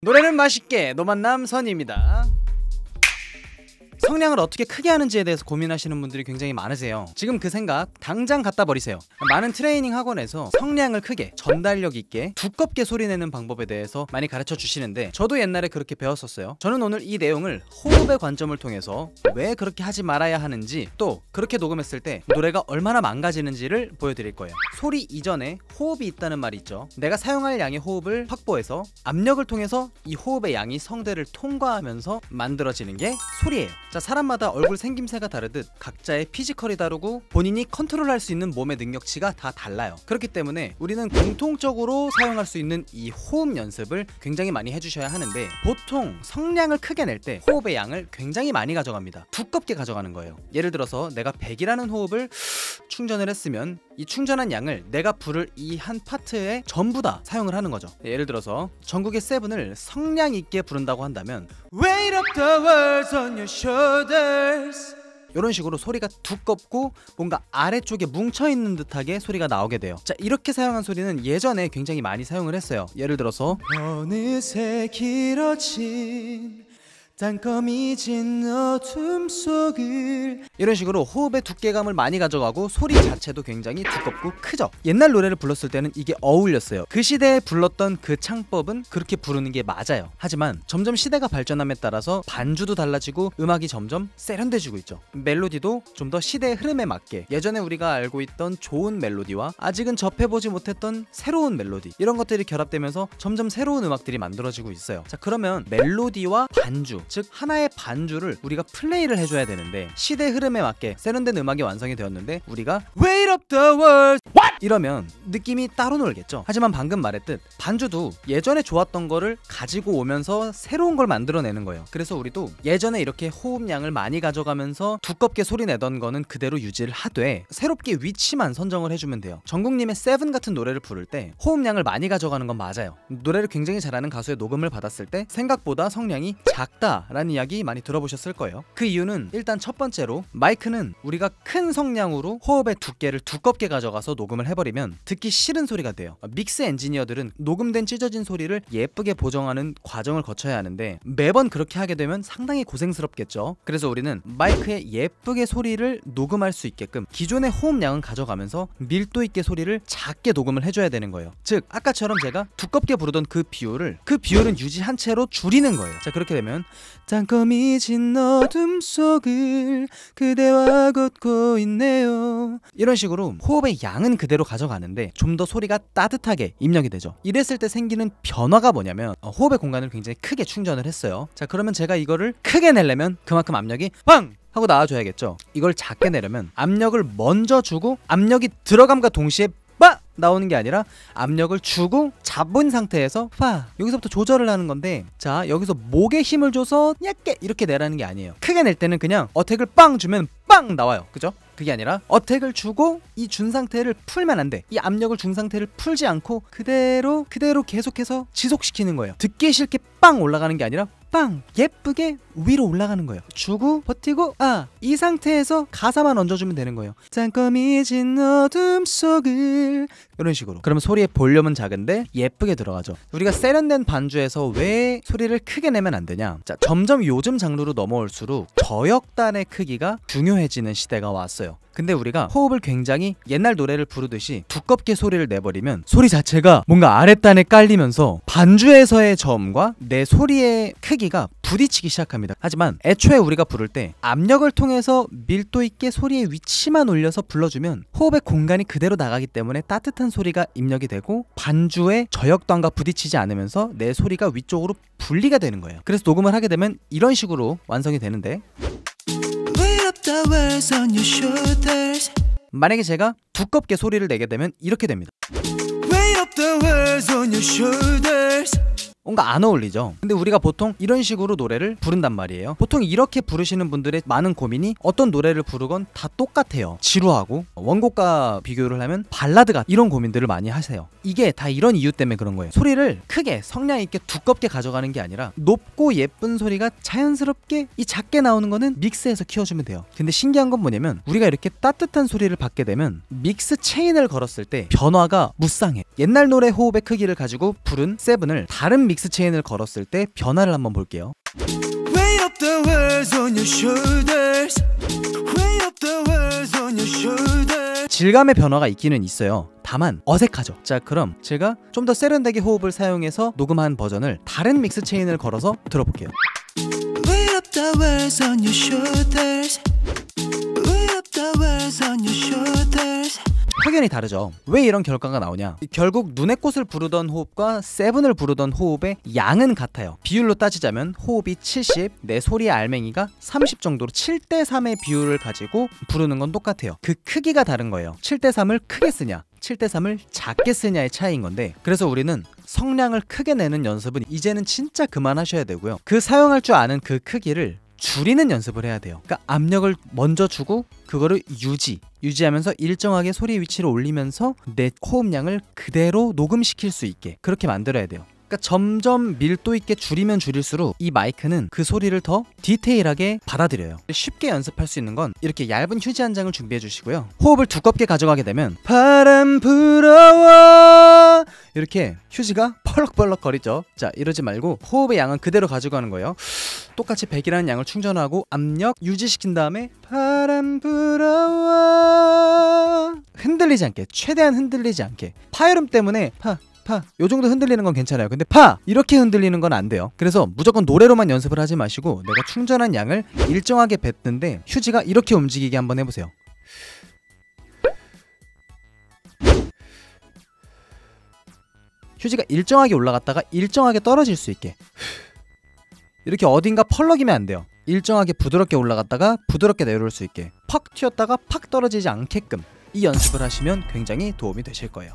노래는 맛있게 노만남 선입니다. 성량을 어떻게 크게 하는지에 대해서 고민하시는 분들이 굉장히 많으세요. 지금 그 생각 당장 갖다 버리세요. 많은 트레이닝 학원에서 성량을 크게, 전달력 있게, 두껍게 소리내는 방법에 대해서 많이 가르쳐 주시는데 저도 옛날에 그렇게 배웠었어요. 저는 오늘 이 내용을 호흡의 관점을 통해서 왜 그렇게 하지 말아야 하는지, 또 그렇게 녹음했을 때 노래가 얼마나 망가지는지를 보여드릴 거예요. 소리 이전에 호흡이 있다는 말이 있죠. 내가 사용할 양의 호흡을 확보해서 압력을 통해서 이 호흡의 양이 성대를 통과하면서 만들어지는 게 소리예요. 자, 사람마다 얼굴 생김새가 다르듯 각자의 피지컬이 다르고 본인이 컨트롤할 수 있는 몸의 능력치가 다 달라요. 그렇기 때문에 우리는 공통적으로 사용할 수 있는 이 호흡 연습을 굉장히 많이 해주셔야 하는데, 보통 성량을 크게 낼 때 호흡의 양을 굉장히 많이 가져갑니다. 두껍게 가져가는 거예요. 예를 들어서 내가 100이라는 호흡을 충전을 했으면 이 충전한 양을 내가 부를 이 한 파트에 전부 다 사용을 하는 거죠. 예를 들어서 전국의 세븐을 성량 있게 부른다고 한다면 Weight of the world on your shoulders, 이런 식으로 소리가 두껍고 뭔가 아래쪽에 뭉쳐있는 듯하게 소리가 나오게 돼요. 자, 이렇게 사용한 소리는 예전에 굉장히 많이 사용을 했어요. 예를 들어서 어느새 길어진 땅거미진 어둠 속을, 이런 식으로 호흡의 두께감을 많이 가져가고 소리 자체도 굉장히 두껍고 크죠. 옛날 노래를 불렀을 때는 이게 어울렸어요. 그 시대에 불렀던 그 창법은 그렇게 부르는 게 맞아요. 하지만 점점 시대가 발전함에 따라서 반주도 달라지고 음악이 점점 세련돼지고 있죠. 멜로디도 좀 더 시대의 흐름에 맞게, 예전에 우리가 알고 있던 좋은 멜로디와 아직은 접해보지 못했던 새로운 멜로디, 이런 것들이 결합되면서 점점 새로운 음악들이 만들어지고 있어요. 자, 그러면 멜로디와 반주, 즉 하나의 반주를 우리가 플레이를 해줘야 되는데, 시대 흐름에 맞게 세련된 음악이 완성이 되었는데 우리가 Weight of the world 이러면 느낌이 따로 놀겠죠. 하지만 방금 말했듯 반주도 예전에 좋았던 거를 가지고 오면서 새로운 걸 만들어내는 거예요. 그래서 우리도 예전에 이렇게 호흡량을 많이 가져가면서 두껍게 소리 내던 거는 그대로 유지를 하되 새롭게 위치만 선정을 해주면 돼요. 정국님의 세븐 같은 노래를 부를 때 호흡량을 많이 가져가는 건 맞아요. 노래를 굉장히 잘하는 가수의 녹음을 받았을 때 생각보다 성량이 작다 라는 이야기 많이 들어보셨을 거예요. 그 이유는 일단 첫 번째로 마이크는 우리가 큰 성량으로 호흡의 두께를 두껍게 가져가서 녹음을 해버리면 듣기 싫은 소리가 돼요. 믹스 엔지니어들은 녹음된 찢어진 소리를 예쁘게 보정하는 과정을 거쳐야 하는데 매번 그렇게 하게 되면 상당히 고생스럽겠죠. 그래서 우리는 마이크에 예쁘게 소리를 녹음할 수 있게끔 기존의 호흡량은 가져가면서 밀도 있게 소리를 작게 녹음을 해줘야 되는 거예요. 즉 아까처럼 제가 두껍게 부르던 그 비율은 유지한 채로 줄이는 거예요. 자, 그렇게 되면 땅거미진 어둠 속을 그대와 걷고 있네요, 이런 식으로 호흡의 양은 그대로 가져가는데 좀 더 소리가 따뜻하게 입력이 되죠. 이랬을 때 생기는 변화가 뭐냐면 호흡의 공간을 굉장히 크게 충전을 했어요. 자, 그러면 제가 이거를 크게 내려면 그만큼 압력이 빵! 하고 나와줘야겠죠. 이걸 작게 내려면 압력을 먼저 주고 압력이 들어감과 동시에 빠! 나오는 게 아니라 압력을 주고 잡은 상태에서 파! 여기서부터 조절을 하는 건데, 자, 여기서 목에 힘을 줘서 얇게 이렇게 내라는 게 아니에요. 크게 낼 때는 그냥 어택을 빵 주면 빵 나와요. 그죠? 그게 아니라 어택을 주고 이 준 상태를 풀면 안 돼. 이 압력을 준 상태를 풀지 않고 그대로 계속해서 지속시키는 거예요. 듣기 싫게 빵 올라가는 게 아니라 빵! 예쁘게 위로 올라가는 거예요. 주고 버티고 이 상태에서 가사만 얹어주면 되는 거예요. 땅거미진 어둠 속을, 이런 식으로. 그러면 소리의 볼륨은 작은데 예쁘게 들어가죠. 우리가 세련된 반주에서 왜 소리를 크게 내면 안 되냐? 자, 점점 요즘 장르로 넘어올수록 저역단의 크기가 중요해지는 시대가 왔어요. 근데 우리가 호흡을 굉장히 옛날 노래를 부르듯이 두껍게 소리를 내버리면 소리 자체가 뭔가 아랫단에 깔리면서 반주에서의 저음과 내 소리의 크기가 부딪히기 시작합니다. 하지만 애초에 우리가 부를 때 압력을 통해서 밀도 있게 소리의 위치만 올려서 불러주면 호흡의 공간이 그대로 나가기 때문에 따뜻한 소리가 입력이 되고 반주의 저역단과 부딪히지 않으면서 내 소리가 위쪽으로 분리가 되는 거예요. 그래서 녹음을 하게 되면 이런 식으로 완성이 되는데, 만약에 제가 두껍게 소리를 내게 되면 이렇게 됩니다. 뭔가 안 어울리죠. 근데 우리가 보통 이런 식으로 노래를 부른단 말이에요. 보통 이렇게 부르시는 분들의 많은 고민이 어떤 노래를 부르건 다 똑같아요. 지루하고 원곡과 비교를 하면 발라드 이런 고민들을 많이 하세요. 이게 다 이런 이유 때문에 그런 거예요. 소리를 크게 성량 있게 두껍게 가져가는 게 아니라 높고 예쁜 소리가 자연스럽게 이 작게 나오는 거는 믹스해서 키워주면 돼요. 근데 신기한 건 뭐냐면 우리가 이렇게 따뜻한 소리를 받게 되면 믹스 체인을 걸었을 때 변화가 무쌍해. 옛날 노래 호흡의 크기를 가지고 부른 세븐을 다른 믹스 체인을 걸었을 때 변화를 한번 볼게요. Weight up the world on your shoulders. Weight up the world on your shoulders. 질감의 변화가 있기는 있어요. 다만 어색하죠. 자, 그럼 제가 좀 더 세련되게 호흡을 사용해서 녹음한 버전을 다른 믹스 체인을 걸어서 들어볼게요. Weight up the world on your shoulders. Weight up the world on your shoulders. 확연히 다르죠. 왜 이런 결과가 나오냐? 결국 눈의 꽃을 부르던 호흡과 세븐을 부르던 호흡의 양은 같아요. 비율로 따지자면 호흡이 70, 내 소리의 알맹이가 30 정도로 7대3의 비율을 가지고 부르는 건 똑같아요. 그 크기가 다른 거예요. 7대3을 크게 쓰냐, 7대3을 작게 쓰냐의 차이인 건데, 그래서 우리는 성량을 크게 내는 연습은 이제는 진짜 그만하셔야 되고요. 그 사용할 줄 아는 그 크기를 줄이는 연습을 해야 돼요. 그러니까 압력을 먼저 주고 그거를 유지하면서 일정하게 소리 위치를 올리면서 내 호흡량을 그대로 녹음시킬 수 있게 그렇게 만들어야 돼요. 그러니까 점점 밀도 있게 줄이면 줄일수록 이 마이크는 그 소리를 더 디테일하게 받아들여요. 쉽게 연습할 수 있는 건 이렇게 얇은 휴지 한 장을 준비해 주시고요. 호흡을 두껍게 가져가게 되면 바람 불어와 이렇게 휴지가 펄럭펄럭 거리죠. 자, 이러지 말고 호흡의 양은 그대로 가져가는 거예요. 똑같이 100이라는 양을 충전하고 압력 유지시킨 다음에 바람 불어와 흔들리지 않게, 최대한 흔들리지 않게. 파열음 때문에 요 정도 흔들리는 건 괜찮아요. 근데 이렇게 흔들리는 건 안 돼요. 그래서 무조건 노래로만 연습을 하지 마시고 내가 충전한 양을 일정하게 뱉는데 휴지가 이렇게 움직이게 한번 해보세요. 휴지가 일정하게 올라갔다가 일정하게 떨어질 수 있게, 이렇게 어딘가 펄럭이면 안 돼요. 일정하게 부드럽게 올라갔다가 부드럽게 내려올 수 있게, 팍 튀었다가 팍 떨어지지 않게끔 이 연습을 하시면 굉장히 도움이 되실 거예요.